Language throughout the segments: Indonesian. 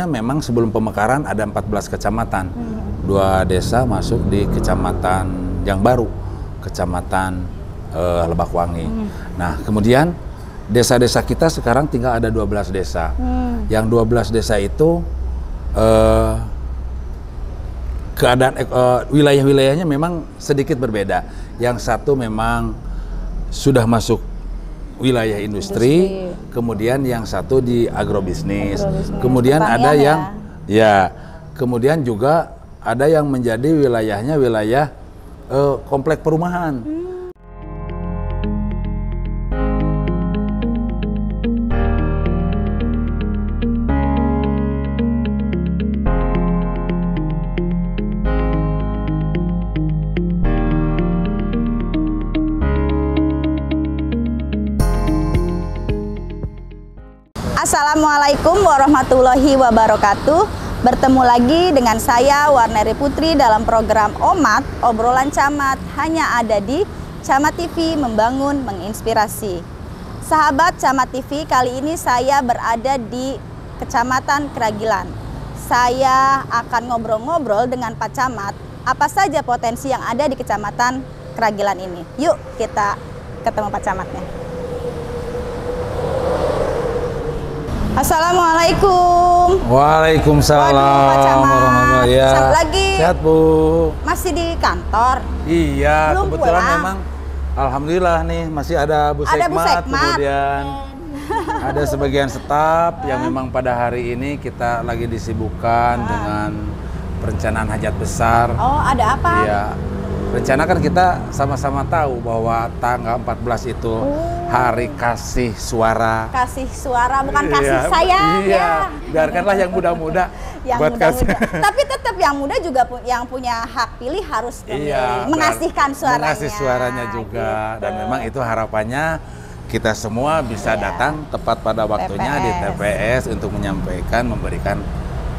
sebelumnya memang sebelum pemekaran ada 14 kecamatan. 2 desa masuk di kecamatan yang baru, kecamatan Lebakwangi. Nah, kemudian desa-desa kita sekarang tinggal ada 12 desa. Yang 12 desa itu keadaan wilayah-wilayahnya memang sedikit berbeda. Yang satu memang sudah masuk wilayah industri, kemudian yang satu di agrobisnis. Kemudian ada yang kemudian juga ada yang menjadi wilayahnya wilayah komplek perumahan. Assalamualaikum warahmatullahi wabarakatuh. Bertemu lagi dengan saya Warneri Putri dalam program OMAT, obrolan camat, hanya ada di Camat TV, membangun, menginspirasi. Sahabat Camat TV, kali ini saya berada di Kecamatan Kragilan. Saya akan ngobrol-ngobrol dengan Pak Camat, apa saja potensi yang ada di Kecamatan Kragilan ini. Yuk kita ketemu Pak Camatnya. Assalamualaikum. Waalaikumsalam. Waduh, Pak Camat. Satu lagi. Sehat, Bu. Masih di kantor? Iya, belum kebetulan pulang. memang alhamdulillah nih masih ada Bu Sekmat, kemudian ada sebagian staf yang memang pada hari ini kita lagi disibukkan dengan perencanaan hajat besar. Oh, ada apa? Iya. Rencana kan kita sama-sama tahu bahwa tanggal 14 itu hari kasih suara. Kasih suara, bukan kasih sayang. Iya, biarkanlah yang muda-muda buat kasih. Tapi tetap yang muda juga yang punya hak pilih harus memilih, mengasihkan suaranya. Mengasih suaranya juga. Gitu. Dan memang itu harapannya kita semua bisa datang tepat pada waktunya di TPS untuk menyampaikan, memberikan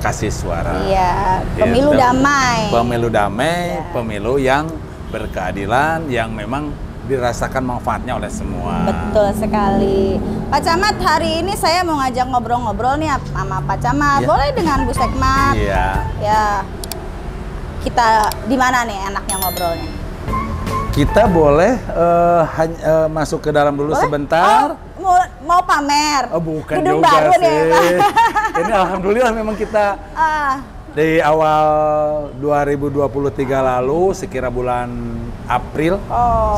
kasih suara. Iya, pemilu damai. Pemilu damai, pemilu yang berkeadilan, yang memang dirasakan manfaatnya oleh semua. Betul sekali. Pak Camat, hari ini saya mau ngajak ngobrol-ngobrol nih sama Pak Camat. Boleh dengan Bu Sekmat? Iya. Ya. Kita di mana nih enaknya ngobrolnya? Kita boleh masuk ke dalam dulu sebentar. Mau pamer? Oh, bukan gedung juga baru sih. Nih, Pak. Ini alhamdulillah memang kita di awal 2023 lalu, sekira bulan April,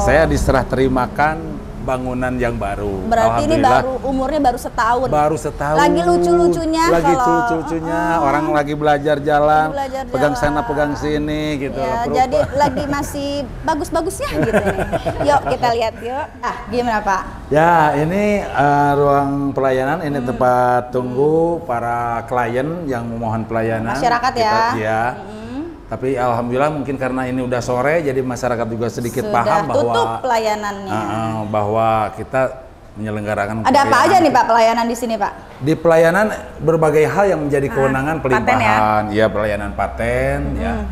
saya diserah terimakan bangunan yang baru. Berarti ini baru umurnya baru setahun. Baru setahun. Lagi lucu-lucunya. Lagi lucu-lucunya. Orang lagi belajar jalan, pegang sana, pegang sini gitu. Ya, jadi lagi masih bagus-bagusnya gitu nih. Yuk kita lihat yuk. Gimana Pak? Ya, ini ruang pelayanan. Ini tempat tunggu para klien yang memohon pelayanan. Masyarakat ya. Iya. Tapi alhamdulillah mungkin karena ini udah sore, jadi masyarakat juga sedikit paham bahwa tutup pelayanannya. Bahwa kita menyelenggarakan. Ada apa aja nih Pak pelayanan di sini Pak? Di pelayanan berbagai hal yang menjadi kewenangan pelimpahan, ya pelayanan paten, ya.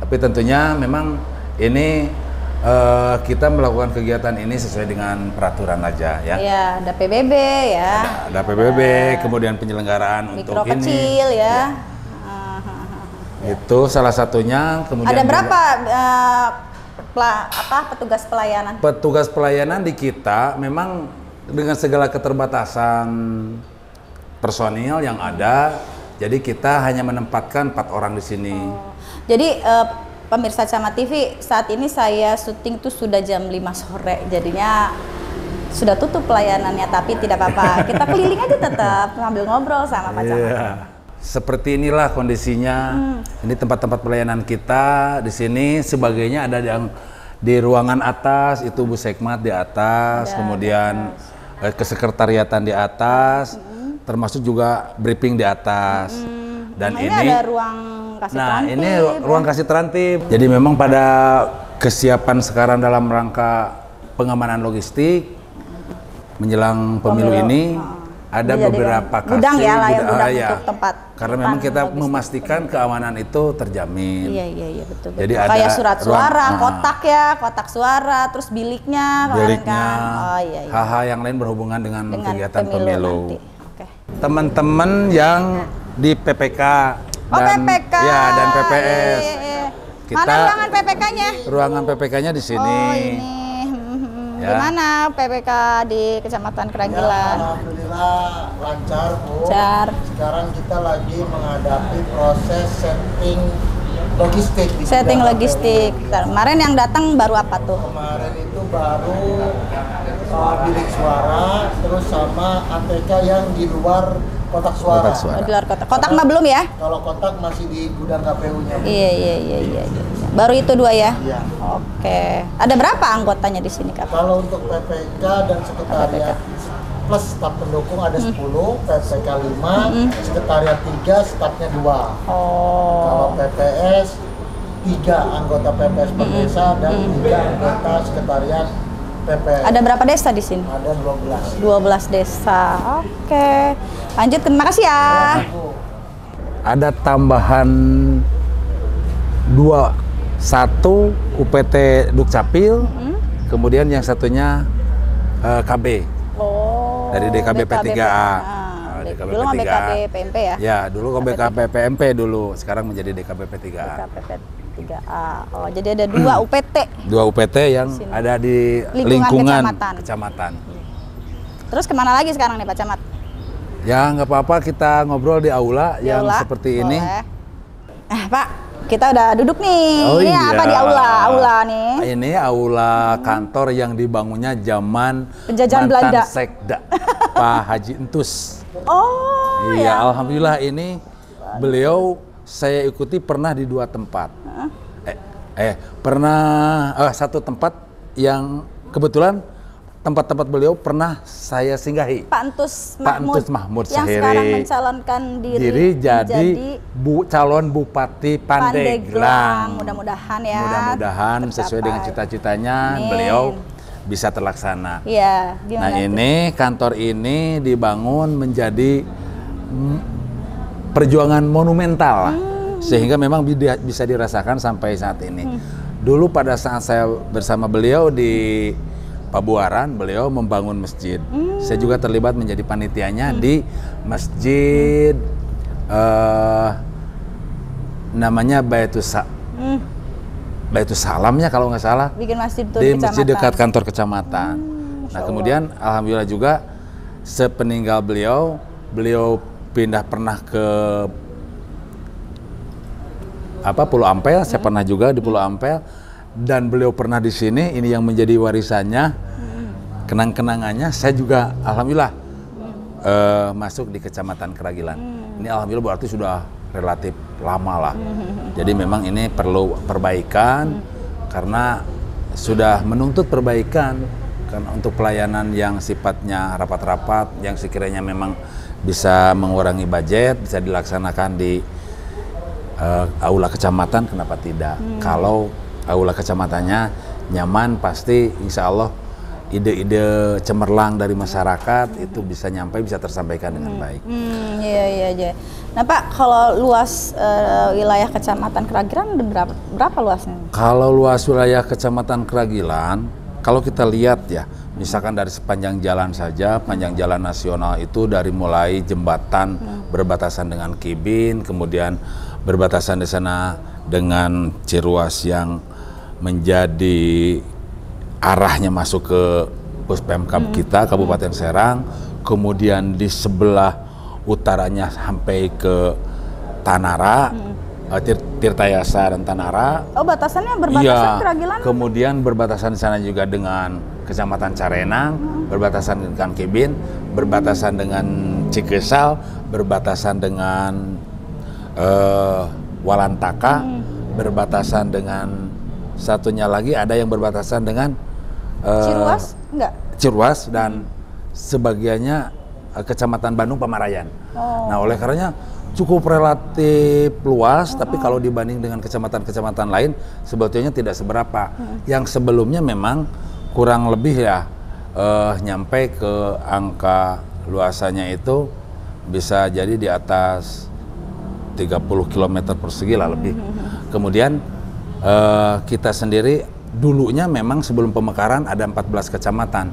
Tapi tentunya memang ini kita melakukan kegiatan ini sesuai dengan peraturan aja, ya. Iya, ada PBB ya. Ada PBB, kemudian penyelenggaraan mikro untuk kecil ini. Ya. Itu salah satunya. Kemudian ada berapa petugas pelayanan? Petugas pelayanan di kita memang dengan segala keterbatasan personil yang ada, jadi kita hanya menempatkan 4 orang di sini. Jadi pemirsa Camat TV, saat ini saya syuting tuh sudah jam 5 sore, jadinya sudah tutup pelayanannya, tapi tidak apa-apa. Kita keliling aja tetap sambil ngobrol sama Pak Camat. Seperti inilah kondisinya. Ini tempat-tempat pelayanan kita di sini. Sebagainya ada yang di ruangan atas, itu Bu Sekmat di atas, kemudian kesekretariatan di atas, termasuk juga briefing di atas. Dan ini ada ruang kasih terantib. Ini ruang kasih terantib. Jadi memang pada kesiapan sekarang dalam rangka pengamanan logistik menjelang pemilu ini. Ada beberapa gudang ya, gudang ya. Untuk tempat. Karena memang kita memastikan keamanan itu terjamin. Iya betul. Jadi kayak ada surat suara, kotak suara, terus biliknya. Hal-hal yang lain berhubungan dengan kegiatan pemilu. Teman-teman yang di PPK dan PPK. ya dan PPS. Iya. Kita Mana ruangan PPK-nya? Ruangan PPK-nya di sini. Oh, ini. Ya. Gimana PPK di Kecamatan Keragilan? Ya, alhamdulillah lancar, Bu. Lancar. Sekarang kita lagi menghadapi proses setting logistik. Di Setting bidang logistik. Kemarin yang datang baru apa tuh? Kemarin itu baru bilik suara, terus sama ATK yang di luar kotak suara. Kotak suara. Oh, di luar kotak. Kotak mah belum ya? Kalau kotak masih di gudang KPU-nya. Iya. Baru itu 2 ya? Iya. Oke. Ada berapa anggotanya di sini, Kak? Kalau untuk PPK dan sekretariat plus staf pendukung ada 10, PPK 5, sekretariat 3, stafnya 2. Kalau Oh. PPS 3 anggota PPS per desa dan 3 anggota sekretariat PPS. Ada berapa desa di sini? Ada 12. 12 desa. Oke. Lanjut, terima kasih ya. Ada tambahan 2, 1 UPT Dukcapil, kemudian yang satunya KB Oh. dari DKB P3A. DKB dulu nggak BKB PMP ya? Ya, dulu BKB PMP dulu, sekarang menjadi DKB P3A. DKB P3A. Oh, jadi ada 2 UPT. 2 UPT yang Sini. ada di Lingkungan lingkungan kecamatan. kecamatan. Terus kemana lagi sekarang nih Pak Camat? Ya, nggak apa-apa, kita ngobrol di aula Di yang aula? seperti ini. Boleh. Pak, kita udah duduk nih. Oh Ini iya. apa di aula nih? Ini aula kantor yang dibangunnya zaman Penjajahan mantan Belanda. Sekda Pak Haji Entus. Oh, Iya, ya. alhamdulillah ini beliau saya ikuti pernah di 2 tempat. Pernah satu tempat yang kebetulan tempat-tempat beliau pernah saya singgahi. Pak Entus Pak Mahmud. Entus Mahmud yang Sahiri. sekarang mencalonkan diri jadi calon Bupati Pandeglang. Mudah-mudahan ya. Mudah-mudahan tercapai. sesuai dengan cita-citanya Amin. beliau bisa terlaksana. Iya, Nah, gimana tuh? ini kantor ini dibangun menjadi perjuangan monumental lah. Sehingga memang bisa dirasakan sampai saat ini. Dulu pada saat saya bersama beliau di Pabuaran, beliau membangun masjid. Saya juga terlibat menjadi panitianya di masjid namanya Baitus Salamnya kalau nggak salah. Bikin masjid tuh Di di masjid kecamatan. dekat kantor kecamatan. Nah, kemudian alhamdulillah juga sepeninggal beliau pernah ke Pulau Ampel. Saya pernah juga di Pulau Ampel dan beliau pernah di sini. Ini yang menjadi warisannya, kenang-kenangannya. Saya juga alhamdulillah masuk di Kecamatan Keragilan. Ini alhamdulillah berarti sudah relatif lama lah. Jadi memang ini perlu perbaikan karena sudah menuntut perbaikan karena untuk pelayanan yang sifatnya rapat-rapat yang sekiranya memang bisa mengurangi budget bisa dilaksanakan di aula kecamatan, kenapa tidak? Kalau aula kecamatannya nyaman, pasti insya Allah ide-ide cemerlang dari masyarakat itu bisa bisa tersampaikan dengan baik. Iya. Nah Pak, kalau luas wilayah Kecamatan Keragilan berapa luasnya? Kalau luas wilayah Kecamatan Keragilan, kalau kita lihat ya, misalkan dari sepanjang jalan saja, panjang jalan nasional itu dari mulai jembatan berbatasan dengan Kibin, kemudian berbatasan di sana dengan Ciruas yang menjadi arahnya masuk ke Puspemkab kita, Kabupaten Serang, kemudian di sebelah utaranya sampai ke Tanara, Tirtayasa dan Tanara. Oh, batasannya berbatasan Keragilan? Kemudian berbatasan di sana juga dengan Kecamatan Carenang, berbatasan dengan Kibin, berbatasan dengan Cikesal, berbatasan dengan Walantaka, berbatasan dengan satunya lagi ada yang berbatasan dengan Ciruas? Enggak? Ciruas dan sebagiannya Kecamatan Bandung Pamarayan. Nah, oleh karenanya cukup relatif luas, tapi kalau dibanding dengan kecamatan-kecamatan lain sebetulnya tidak seberapa. Yang sebelumnya memang kurang lebih ya nyampe ke angka luasannya itu bisa jadi di atas 30 km persegi lah lebih. Kemudian kita sendiri dulunya memang sebelum pemekaran ada 14 kecamatan.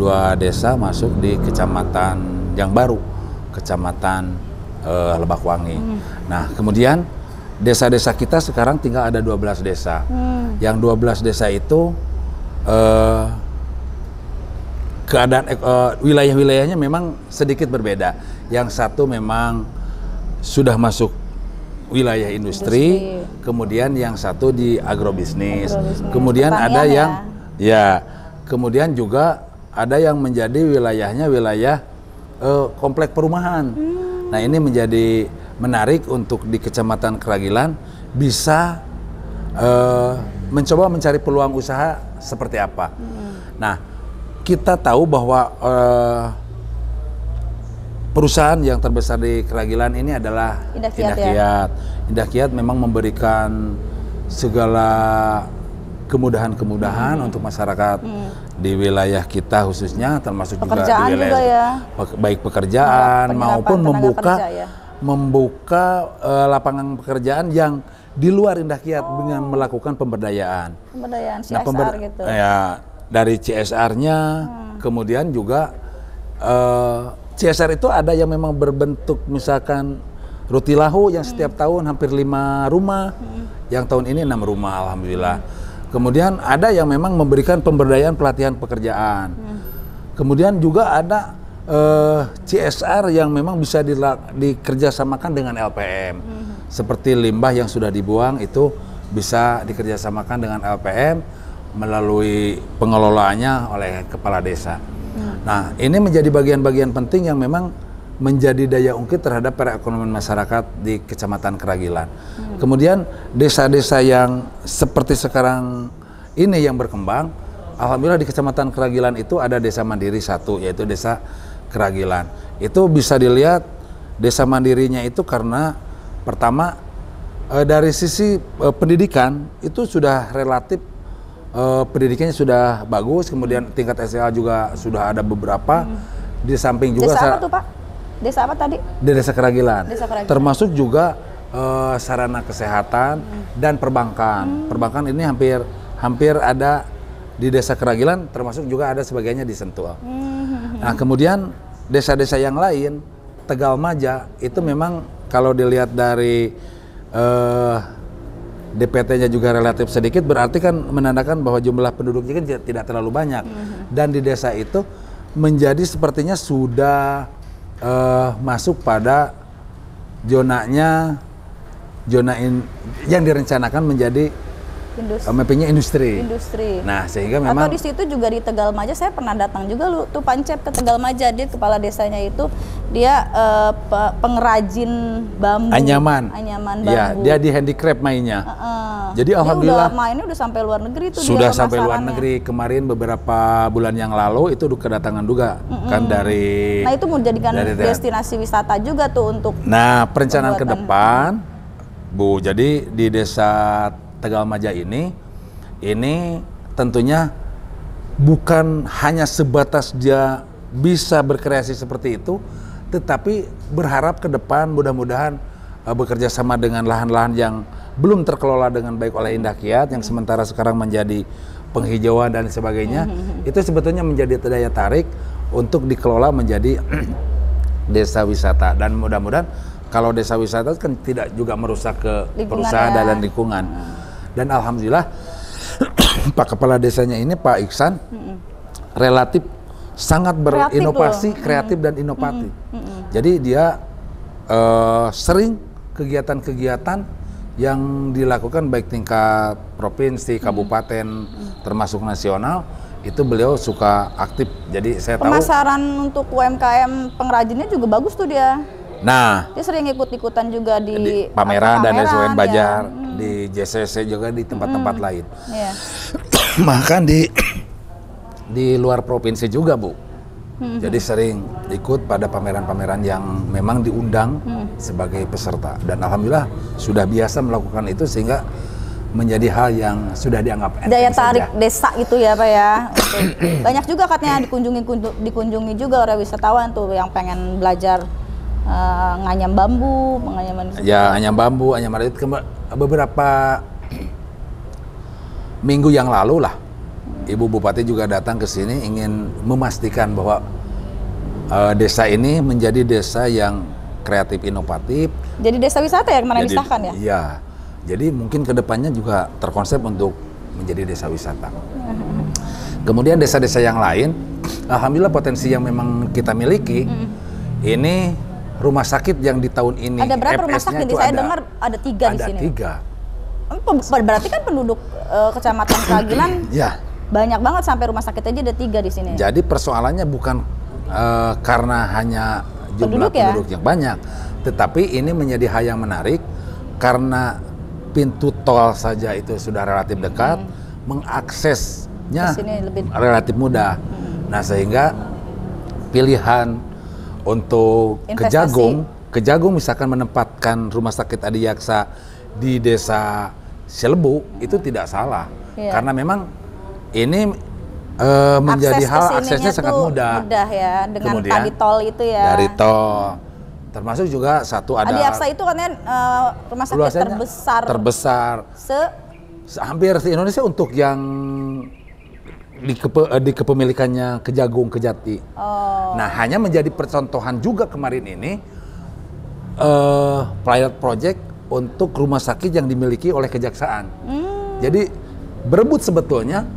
2 desa masuk di kecamatan yang baru, Kecamatan Lebakwangi. Nah, kemudian desa-desa kita sekarang tinggal ada 12 desa. Yang 12 desa itu keadaan wilayah-wilayahnya memang sedikit berbeda. Yang satu memang sudah masuk wilayah industri, kemudian yang satu di agrobisnis. Kemudian ada yang kemudian juga ada yang menjadi wilayahnya wilayah komplek perumahan. Nah, ini menjadi menarik untuk di Kecamatan Keragilan bisa mencoba mencari peluang usaha seperti apa. Nah, kita tahu bahwa perusahaan yang terbesar di Keragilan ini adalah Indah Indah Kiat, Kiat. Indah Kiat memang memberikan segala kemudahan-kemudahan untuk masyarakat di wilayah kita khususnya, termasuk Pekerjaan juga di wilayah juga ya. baik pekerjaan maupun membuka kerja, ya. membuka lapangan pekerjaan yang di luar Indah Kiat dengan melakukan pemberdayaan. Pemberdayaan CSR gitu. Ya, dari CSR-nya, kemudian juga CSR itu ada yang memang berbentuk misalkan Rutilahu yang setiap tahun hampir 5 rumah, yang tahun ini 6 rumah alhamdulillah. Kemudian ada yang memang memberikan pemberdayaan pelatihan pekerjaan. Kemudian juga ada CSR yang memang bisa dikerjasamakan dengan LPM. Seperti limbah yang sudah dibuang itu bisa dikerjasamakan dengan LPM melalui pengelolaannya oleh kepala desa. Nah, ini menjadi bagian-bagian penting yang memang menjadi daya ungkit terhadap perekonomian masyarakat di Kecamatan Keragilan. Kemudian desa-desa yang seperti sekarang ini yang berkembang, alhamdulillah di Kecamatan Keragilan itu ada desa mandiri satu, yaitu desa Keragilan. Itu bisa dilihat desa mandirinya itu karena pertama dari sisi pendidikan itu sudah relatif pendidikannya sudah bagus, kemudian tingkat SLA juga sudah ada beberapa. Di samping juga desa apa tuh, Pak? Desa apa tadi? Di Desa Keragilan. Desa Keragilan. Termasuk juga sarana kesehatan dan perbankan. Perbankan ini hampir ada di Desa Keragilan, termasuk juga ada sebagiannya di Sentul. Nah, kemudian desa-desa yang lain, Tegal Maja itu memang kalau dilihat dari DPT-nya juga relatif sedikit, berarti kan menandakan bahwa jumlah penduduknya kan tidak terlalu banyak. Dan di desa itu menjadi sepertinya sudah masuk pada zona yang direncanakan menjadi mappingnya industri. Nah, sehingga memang atau di situ juga di Tegal Maja saya pernah datang juga tuh Pancep ke Tegal Maja, dia kepala desanya itu dia pengrajin bambu. Anyaman bambu. Ya, dia di handicraft mainnya. Jadi alhamdulillah mainnya udah sampai luar negeri tuh. Sudah sampai luar negeri. Kemarin beberapa bulan yang lalu itu kedatangan juga kan dari. Nah, itu mau jadikan destinasi wisata juga tuh untuk. Nah, perencanaan ke depan, Bu. Jadi di desa Tegal Maja ini tentunya bukan hanya sebatas dia bisa berkreasi seperti itu, tetapi berharap ke depan mudah-mudahan bekerja sama dengan lahan-lahan yang belum terkelola dengan baik oleh Indah Kiat, yang sementara sekarang menjadi penghijauan dan sebagainya, itu sebetulnya menjadi daya tarik untuk dikelola menjadi desa wisata. Dan mudah-mudahan kalau desa wisata kan tidak juga merusak ke perusahaan dan lingkungan. Dan alhamdulillah Pak Kepala Desanya ini Pak Iksan relatif sangat berinovasi, kreatif dan inovatif. Jadi dia sering kegiatan-kegiatan yang dilakukan baik tingkat provinsi, kabupaten, termasuk nasional, itu beliau suka aktif. Jadi saya tahu pemasaran untuk UMKM pengrajinnya juga bagus tuh dia. Nah, dia sering ikut-ikutan juga di pameran dan lain Bajar, di JCC juga di tempat-tempat lain. Bahkan di luar provinsi juga, Bu. Jadi sering ikut pada pameran-pameran yang memang diundang sebagai peserta. Dan alhamdulillah sudah biasa melakukan itu sehingga menjadi hal yang sudah dianggap enteng daya tarik saja. Desa gitu ya, Pak ya. Banyak juga katanya dikunjungi juga oleh wisatawan tuh yang pengen belajar nganyam bambu, ya nganyam bambu, nganyam arit. Beberapa minggu yang lalu lah, Ibu Bupati juga datang ke sini ingin memastikan bahwa desa ini menjadi desa yang kreatif inovatif. Jadi desa wisata ya kemarin disahkan ya? Iya. Jadi mungkin kedepannya juga terkonsep untuk menjadi desa wisata. Kemudian desa-desa yang lain, alhamdulillah potensi yang memang kita miliki, ini rumah sakit yang di tahun ini. Ada berapa rumah sakit? Saya dengar ada 3 di sini. Ada 3. Berarti kan penduduk Kecamatan Kragilan ya. Banyak banget, sampai rumah sakit aja ada 3 di sini. Jadi persoalannya bukan karena hanya jumlah penduduk yang banyak, tetapi ini menjadi hal yang menarik karena pintu tol saja itu sudah relatif dekat, mengaksesnya relatif mudah. Nah, sehingga pilihan untuk Kejagung misalkan menempatkan rumah sakit Adiaksa di desa Cilebu itu tidak salah, karena memang ini menjadi aksesnya sangat mudah ya, dengan kemudian, tadi tol itu ya. Dari tol, termasuk juga satu ada. Adiaksa itu katanya rumah sakit terbesar. Hampir se Indonesia untuk yang di kepemilikannya Kejagung Kejati. Nah, hanya menjadi percontohan juga kemarin ini pilot project untuk rumah sakit yang dimiliki oleh Kejaksaan. Jadi berebut sebetulnya.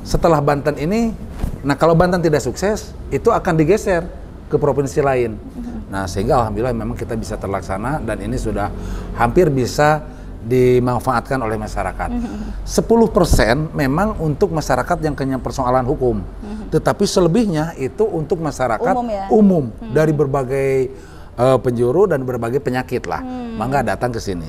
Setelah Banten ini, nah kalau Banten tidak sukses, itu akan digeser ke provinsi lain. Nah, sehingga alhamdulillah memang kita bisa terlaksana dan ini sudah hampir bisa dimanfaatkan oleh masyarakat. 10% memang untuk masyarakat yang punya persoalan hukum, tetapi selebihnya itu untuk masyarakat umum dari berbagai penjuru dan berbagai penyakit lah. Mangga datang ke sini.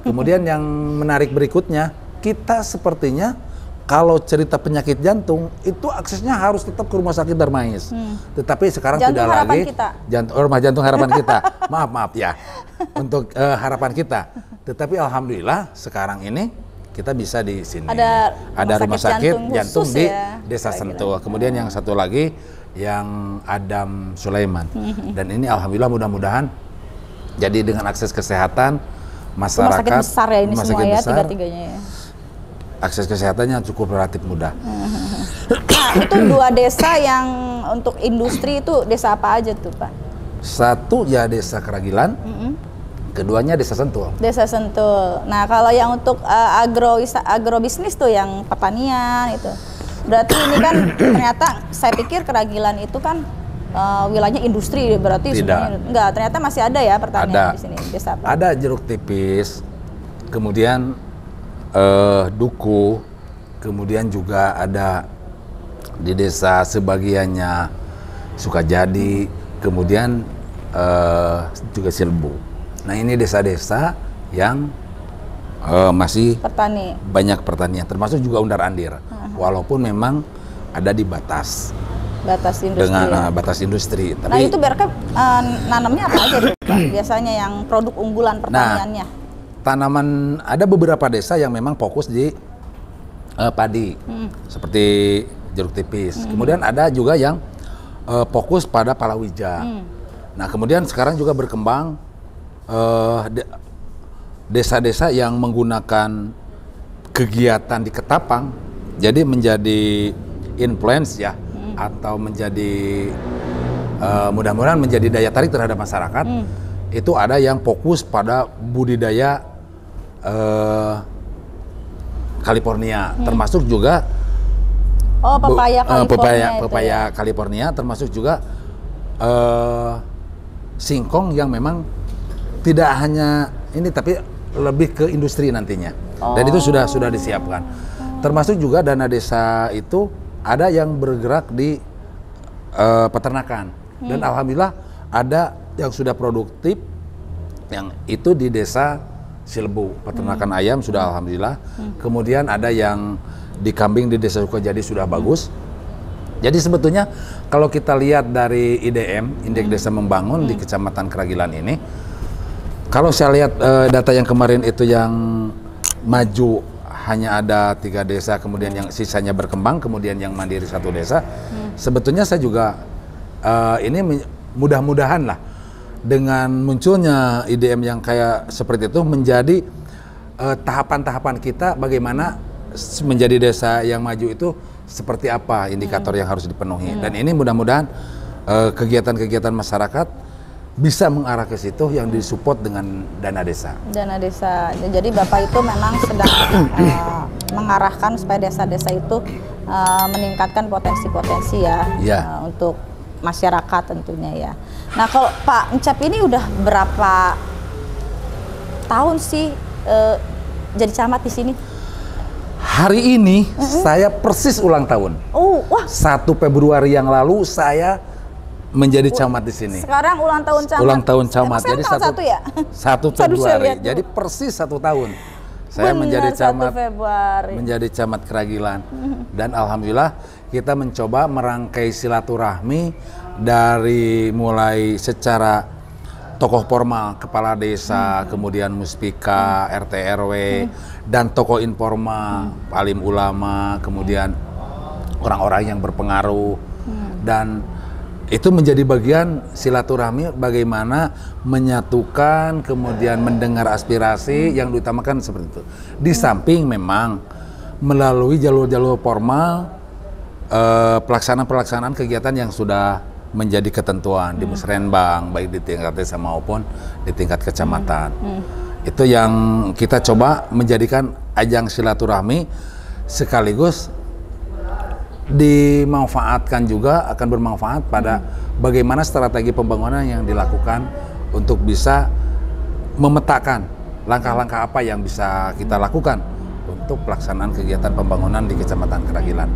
Kemudian yang menarik berikutnya, kita sepertinya kalau cerita penyakit jantung itu aksesnya harus tetap ke Rumah Sakit Darmais. Tetapi sekarang Jantung tidak Harapan lagi Kita. Rumah Jantung Harapan Kita. Maaf ya. Untuk harapan kita. Tetapi alhamdulillah sekarang ini kita bisa di sini. Ada rumah sakit jantung di Desa Sentul. Kemudian yang satu lagi yang Adam Sulaiman. Dan ini alhamdulillah mudah-mudahan jadi dengan akses kesehatan masyarakat. Rumah sakit besar ya ini semua ya, tiga-tiganya ya. Akses kesehatannya cukup relatif mudah. Nah, itu 2 desa yang untuk industri itu desa apa aja tuh, Pak? Satu ya Desa Kragilan, keduanya Desa Sentul. Desa Sentul. Nah, kalau yang untuk agrobisnis tuh yang pertanian itu, berarti ini kan ternyata saya pikir Kragilan itu kan wilayahnya industri, berarti semuanya enggak, ternyata masih ada ya pertanian di sini. Desa apa? Ada jeruk tipis, kemudian duku, kemudian juga ada di desa sebagiannya Sukajadi, kemudian juga Cilebu. Nah, ini desa-desa yang masih banyak pertanian, termasuk juga Undar-Andir, walaupun memang ada di batas industri. Dengan batas industri. Nah, itu berarti nanamnya apa aja tuh, Pak? Biasanya yang produk unggulan pertaniannya. Nah, tanaman ada beberapa desa yang memang fokus di padi, seperti jeruk tipis. Kemudian ada juga yang fokus pada palawija. Nah, kemudian sekarang juga berkembang desa-desa yang menggunakan kegiatan di Ketapang, jadi menjadi influence ya, atau menjadi mudah-mudahan menjadi daya tarik terhadap masyarakat. Itu ada yang fokus pada budidaya California, termasuk juga pepaya California, termasuk juga singkong yang memang tidak hanya ini tapi lebih ke industri nantinya. Dan itu sudah disiapkan. Termasuk juga dana desa itu ada yang bergerak di peternakan. Dan alhamdulillah ada yang sudah produktif, yang itu di Desa Cilebu, peternakan ayam sudah alhamdulillah. Kemudian ada yang di kambing di Desa Sukajadi sudah bagus. Jadi sebetulnya kalau kita lihat dari IDM, Indeks Desa Membangun di Kecamatan Kragilan ini, kalau saya lihat data yang kemarin itu yang maju hanya ada 3 desa, kemudian yang sisanya berkembang, kemudian yang mandiri 1 desa. Sebetulnya saya juga ini mudah-mudahan lah dengan munculnya IDM yang kayak seperti itu menjadi tahapan-tahapan kita bagaimana menjadi desa yang maju itu seperti apa indikator yang harus dipenuhi. Dan ini mudah-mudahan kegiatan-kegiatan masyarakat bisa mengarah ke situ yang disupport dengan dana desa. Dana desa. Jadi Bapak itu memang sedang mengarahkan supaya desa-desa itu meningkatkan potensi-potensi ya, untuk masyarakat tentunya ya. Nah kalau Pak Encep ini udah berapa tahun sih jadi camat di sini? Hari ini saya persis ulang tahun. Oh, wah. 1 Februari yang lalu saya menjadi camat di sini. Sekarang ulang tahun camat. Ulang tahun camat. Jadi satu ya? 1 Februari. Jadi persis 1 tahun. Saya menjadi camat. Menjadi camat Keragilan. Dan alhamdulillah kita mencoba merangkai silaturahmi dari mulai secara tokoh formal, kepala desa, kemudian muspika, RT RW, dan tokoh informal, alim ulama, kemudian orang-orang yang berpengaruh, dan itu menjadi bagian silaturahmi bagaimana menyatukan, kemudian mendengar aspirasi yang diutamakan seperti itu. Di samping memang melalui jalur-jalur formal, pelaksanaan kegiatan yang sudah menjadi ketentuan di Musrenbang, baik di tingkat desa maupun di tingkat kecamatan. Itu yang kita coba menjadikan ajang silaturahmi, sekaligus dimanfaatkan juga, akan bermanfaat pada bagaimana strategi pembangunan yang dilakukan untuk bisa memetakan langkah-langkah apa yang bisa kita lakukan untuk pelaksanaan kegiatan pembangunan di Kecamatan Keragilan.